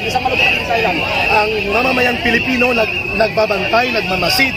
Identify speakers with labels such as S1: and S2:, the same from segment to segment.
S1: isang malupit ang Thailand.
S2: Ang mamamayang Pilipino nagbabantay, nagmamasid.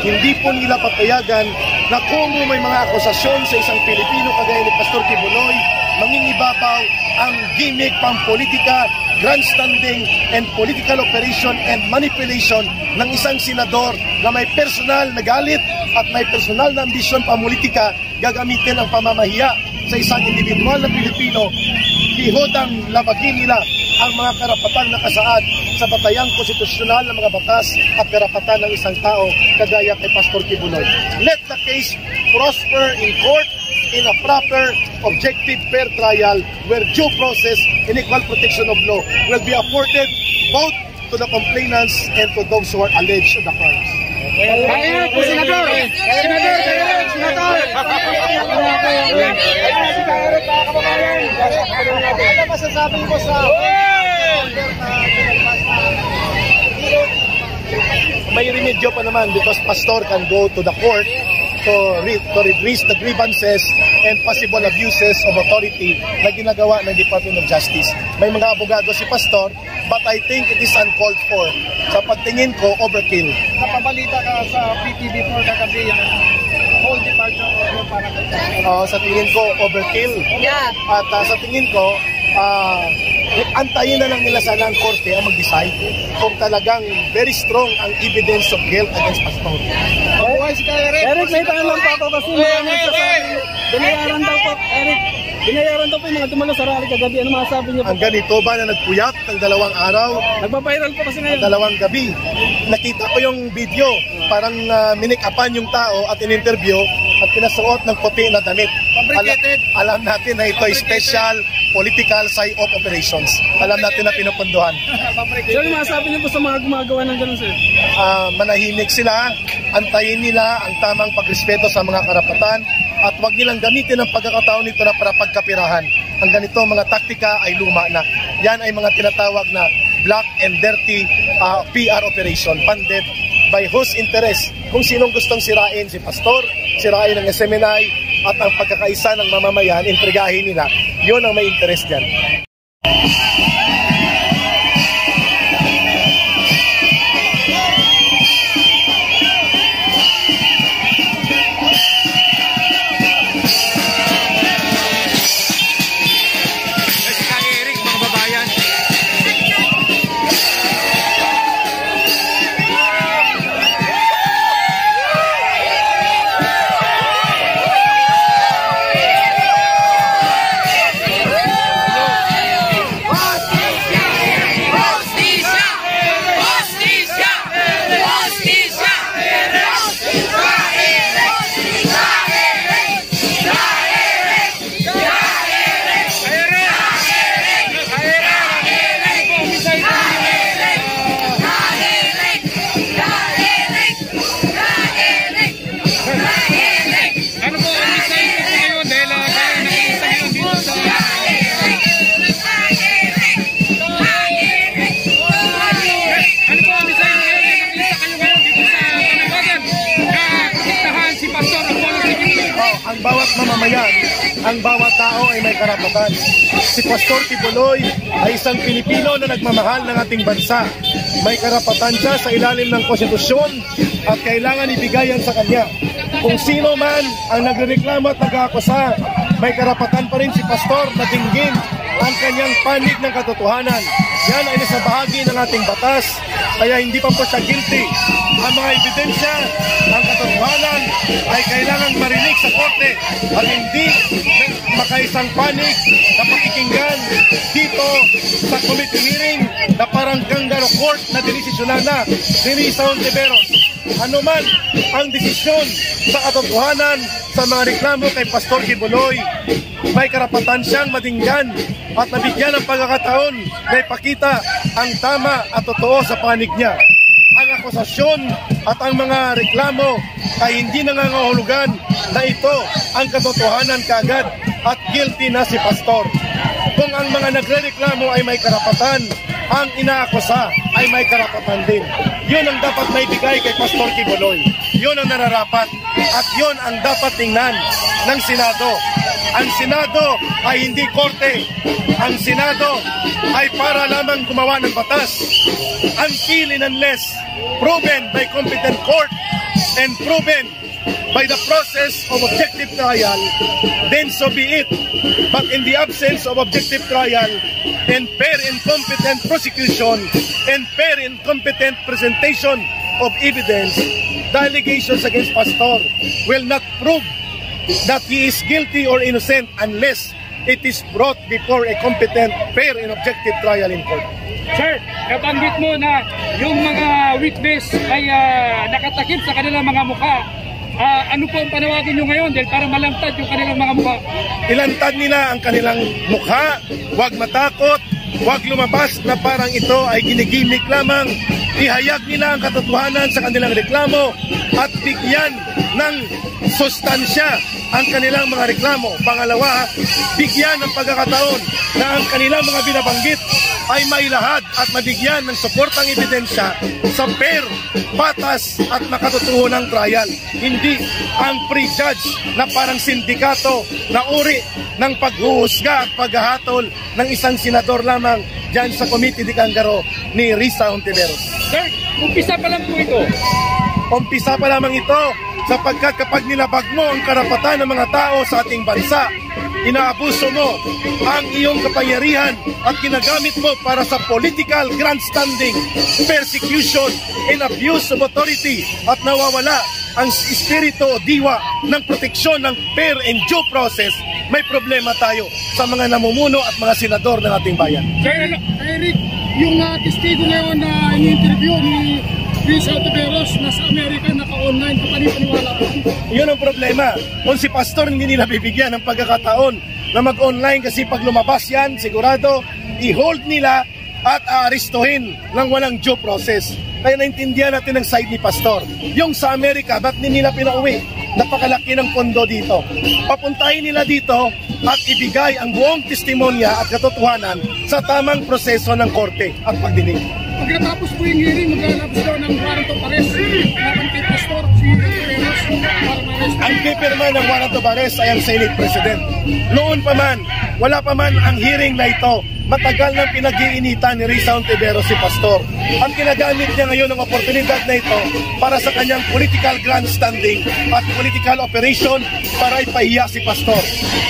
S2: Hindi po nila papayagan na kung may mga akusasyon sa isang Pilipino kagaya ni Pastor Kibuloy, mangingibabaw ang gimmick, pampolitika, grandstanding, and political operation and manipulation ng isang senador na may personal na galit at may personal na ambisyon pamulitika, gagamitin ang pamamahiya sa isang individual na Pilipino, lihodang labagin nila ang mga karapatang nakasaad sa batayang konstitusyonal ng mga batas at karapatan ng isang tao kagaya kay Pastor Kibuloy. Let the case prosper in court in a proper, objective, fair trial where due process and equal protection of law will be afforded both to the complainants and to those who are alleged of the crimes.
S1: Kaya po, Senador! Ano masasabi mo sa
S2: may remedyo pa naman because pastor can go to the court to redress the grievances and possible abuses of authority na ginagawa ng Department of Justice. May mga abogado si pastor, but I think it is uncalled for. Sa pagtingin ko, overkill.
S1: Napabalita ka sa PTV4 kagabi yung whole departure order para
S2: sa tingin ko, overkill.
S3: Yeah.
S2: At sa tingin ko, antayin na lang nila sana ang korte ang mag-decide kung talagang very strong ang evidence of guilt against pastor.
S1: Eric, may tanong lang po ako kasi binayaran daw po, Eric. Binayaran daw po yung mga dumalo sa rally kagabi. Ano masasabi niyo po?
S2: Ang ganito ba na nagpuyat ng 2 araw?
S1: Nagpa-viral po kasi ngayon.
S2: 2 gabi. Nakita ko yung video. Parang minikapan yung tao at in-interview at pinasuot ng puti na damit. Alam natin na ito ay special political psyop operations. Alam natin na pinupunduhan.
S1: Sir, masasabi niyo po sa mga gumagawa ng ganun, sir?
S2: Manahimik sila, antayin nila ang tamang pagrespeto sa mga karapatan at wag nilang gamitin ang pagkakataon nito na para pagkapirahan. Ang ganito mga taktika ay luma na. Yan ay mga tinatawag na black and dirty PR operation funded by whose interest. Kung sinong gustong sirain si pastor, sirain ang SMNI at ang pagkakaisa ng mamamayan, intrigahin nila. Yun ang may interest dyan. Ang bawat mamamayan, ang bawat tao ay may karapatan. Si Pastor Kibuloy ay isang Pilipino na nagmamahal ng ating bansa. May karapatan siya sa ilalim ng konstitusyon at kailangan ibigayan sa kanya. Kung sino man ang nagrereklamo at nag-aakusa, may karapatan pa rin si Pastor na dinggin ang kanyang panig ng katotohanan. Yan ay nasa bahagi ng ating batas, kaya hindi pa po siya guilty. Ang mga ebidensya, ang katotohanan ay kailangang marinig sa korte at hindi makaisang panig na pakikinggan dito sa committee hearing na parang kangaroo court na dinisisyonan na Denisa Ontiveros. Ano man ang desisyon sa katotohanan sa mga reklamo kay Pastor Kibuloy, may karapatan siyang madinggan at nabigyan ng pagkakataon na ipakita ang tama at totoo sa panig niya. Ang akusasyon at ang mga reklamo ay hindi nangangahulugan na ito ang katotohanan kaagad at guilty na si Pastor. Kung ang mga nagrereklamo ay may karapatan ang inaakusa ay may karapatan din. Yun ang dapat maibigay kay Pastor Quiboloy. Yun ang nararapat at yun ang dapat tingnan ng Senado. Ang Senado ay hindi korte. Ang Senado ay para lamang gumawa ng batas. Until and unless proven by competent court and proven by the process of objective trial, then so be it. But in the absence of objective trial and fair and competent prosecution and fair and competent presentation of evidence, the allegations against Pastor will not prove that he is guilty or innocent unless it is brought before a competent, fair and objective trial in court.
S3: Sir, nabanggit mo na yung mga witness ay nakatakip sa kanilang mga mukha. Ano po ang panawagan nyo ngayon dahil para malantad yung kanilang mga mukha?
S2: Ilantad nila ang kanilang mukha, huwag matakot, huwag lumabas na parang ito ay ginigimik lamang. Ihayag nila ang katotohanan sa kanilang reklamo at bigyan ng sustansya ang kanilang mga reklamo. Pangalawa, bigyan ng pagkakataon na ang kanilang mga binabanggit ay mailahad at mabigyan ng suportang ebidensya sa fair, patas at makatotohonang trial. Hindi ang prejudge na parang sindikato na uri ng paghuhusga at paghahatol ng isang senador lamang dyan sa Committee de Cangaro ni Risa Hontiveros.
S3: Sir, umpisa pa lang po ito.
S2: Umpisa pa lamang ito sapagkat kapag nilabag mo ang karapatan ng mga tao sa ating bansa, inaabuso mo ang iyong kapangyarihan at ginagamit mo para sa political grandstanding, persecution, and abuse of authority at nawawala ang espiritu o diwa ng proteksyon ng fair and due process, may problema tayo sa mga namumuno at mga senador ng ating bayan.
S3: Sir,
S4: Eric, yung testigo ngayon na ini-interview ni Risa Hontiveros na sa Amerika naka-online, kapaniwala po.
S2: Yun ang problema. Kung si Pastor hindi nila bibigyan ng pagkakataon na mag-online kasi pag lumabas yan, sigurado, i-hold nila at aarestuhin ng walang due process. Kaya naintindihan natin ang side ni Pastor. Yung sa Amerika, ba't hindi nila pinauwi? Napakalaki ng pondo dito. Papuntahin nila dito at ibigay ang buong testimonya at katotohanan sa tamang proseso ng korte at pagdinig.
S4: Pagkatapos po yung hearing, maglalabas daw ng warrant of arrest laban kay Pastor si Hontiveros para ma-arrest.
S2: Ang pipirma ng warrant of arrest ay ang Senate President. Noon pa man, wala pa man ang hearing na ito, matagal nang pinag-iinitan ni Risa Hontiveros si Pastor. Ang ginagamit niya ngayon ng oportunidad na ito para sa kanyang political grandstanding at political operation para ipahiya si Pastor.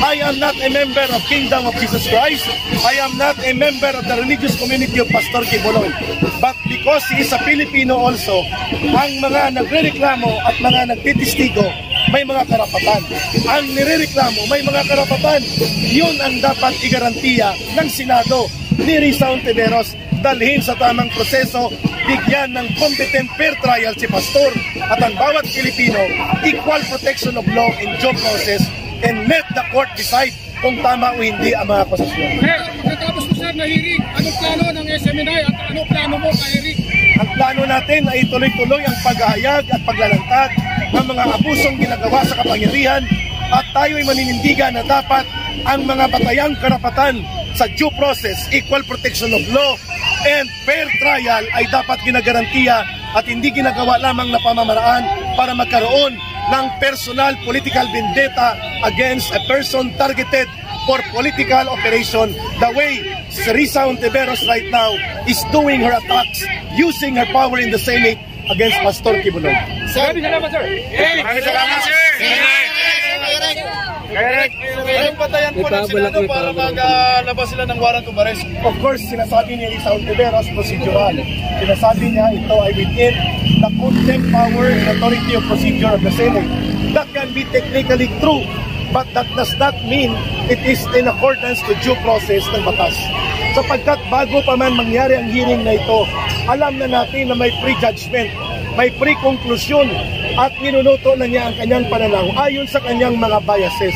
S2: I am not a member of Kingdom of Jesus Christ. I am not a member of the religious community of Pastor Quiboloy. But because he is a Filipino also, ang mga nagrereklamo at mga nagtitistigo may mga karapatan. Ang nirereklamo may mga karapatan. Yun ang dapat igarantiya ng Senado ni Risa Hontiveros. Dalhin sa tamang proseso, bigyan ng competent fair trial si Pastor at ang bawat Pilipino, equal protection of law and due process, and let the court decide kung tama o hindi ang mga akusasyon.
S4: Pagkatapos po sir na hearing, anong plano ng SMNI at anong plano mo kay Eric?
S2: Ang plano natin ay tuloy-tuloy ang paghahayag at paglalantad ng mga abusong ginagawa sa kapangyarihan at tayo ay maninindigan na dapat ang mga batayang karapatan sa due process, equal protection of law, and fair trial ay dapat ginagarantiya at hindi ginagawa lamang na pamamaraan para magkaroon ng personal political vendetta against a person targeted for political operation the way Risa Hontiveros right now is doing her attacks using her power in the Senate against Pastor Quiboloy.
S3: maraming salamat, sir.
S2: Maraming salamat, sir. Eric,
S1: Anong batayan po ng Senado para maglabas sila ng warrant of arrest?
S2: of course, sinasabi ni Risa Hontiveros procedural. Sinasabi niya ito ay within the contempt power and authority of procedure of the Senate. That can be technically true, but that does not mean it is in accordance to due process ng batas. Sapagkat bago pa man mangyari ang hearing na ito, alam na natin na may pre-judgment, may pre-conclusion at minunuto na niya ang kanyang pananaw ayon sa kanyang mga biases.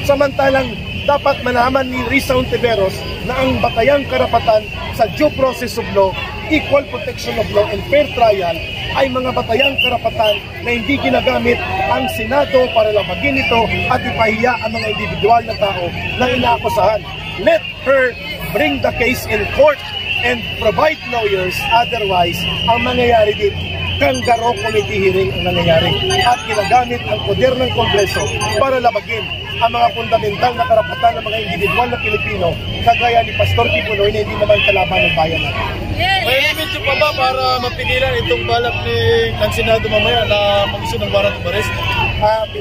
S2: Samantalang dapat malaman ni Risa Hontiveros na ang batayang karapatan sa due process of law, equal protection of law, and fair trial ay mga batayang karapatan na hindi ginagamit ang Senado para labagin ito at ipahiya ang mga individual na tao na inaakusahan. Let her bring the case in court and provide lawyers. Otherwise, ang mangyayari din, kangaroo committee hearing ang nangyayari at ginagamit ang poder ng Kongreso para labagin ang mga fundamental na karapatan ng mga individual na Pilipino kagaya ni Pastor Kibuloy na hindi naman kalaban ng bayan natin.
S5: May limit pa ba para mapigilan itong balak ng Senado mamaya na mag-issue ng warrant of arrest?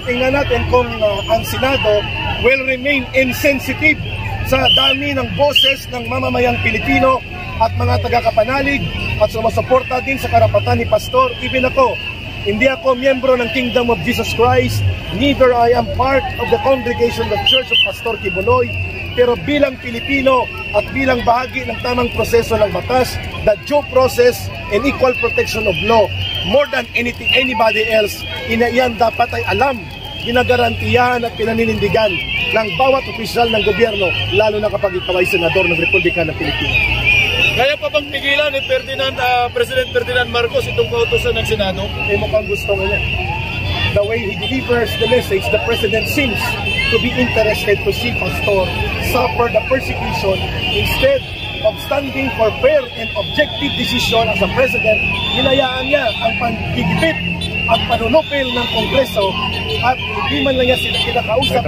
S2: Tingnan natin kung ang Senado will remain insensitive sa dami ng boses ng mamamayang Pilipino at mga taga-kapanalig at sumasuporta din sa karapatan ni Pastor. Even ako, hindi ako miyembro ng Kingdom of Jesus Christ, neither I am part of the congregation of Church of Pastor Kibuloy, pero bilang Pilipino at bilang bahagi ng tamang proseso ng batas, the due process and equal protection of law, more than anything, anybody else, iyan dapat ay alam, ginagarantiyahan at pinaninindigan ng bawat opisyal ng gobyerno, lalo na kapag ikaw ay senador ng Republika ng Pilipinas.
S5: Kaya pa bang pigilan ni President Ferdinand Marcos itong kautusan ng Senado?
S2: Mukhang gusto niya. The way he delivers the message, the President seems to be interested to see Pastor suffer the persecution instead of standing for fair and objective decision as a President. Hinayaan niya ang pagigipit at panunupil ng Kongreso at hindi man lang niya sila kinakausap.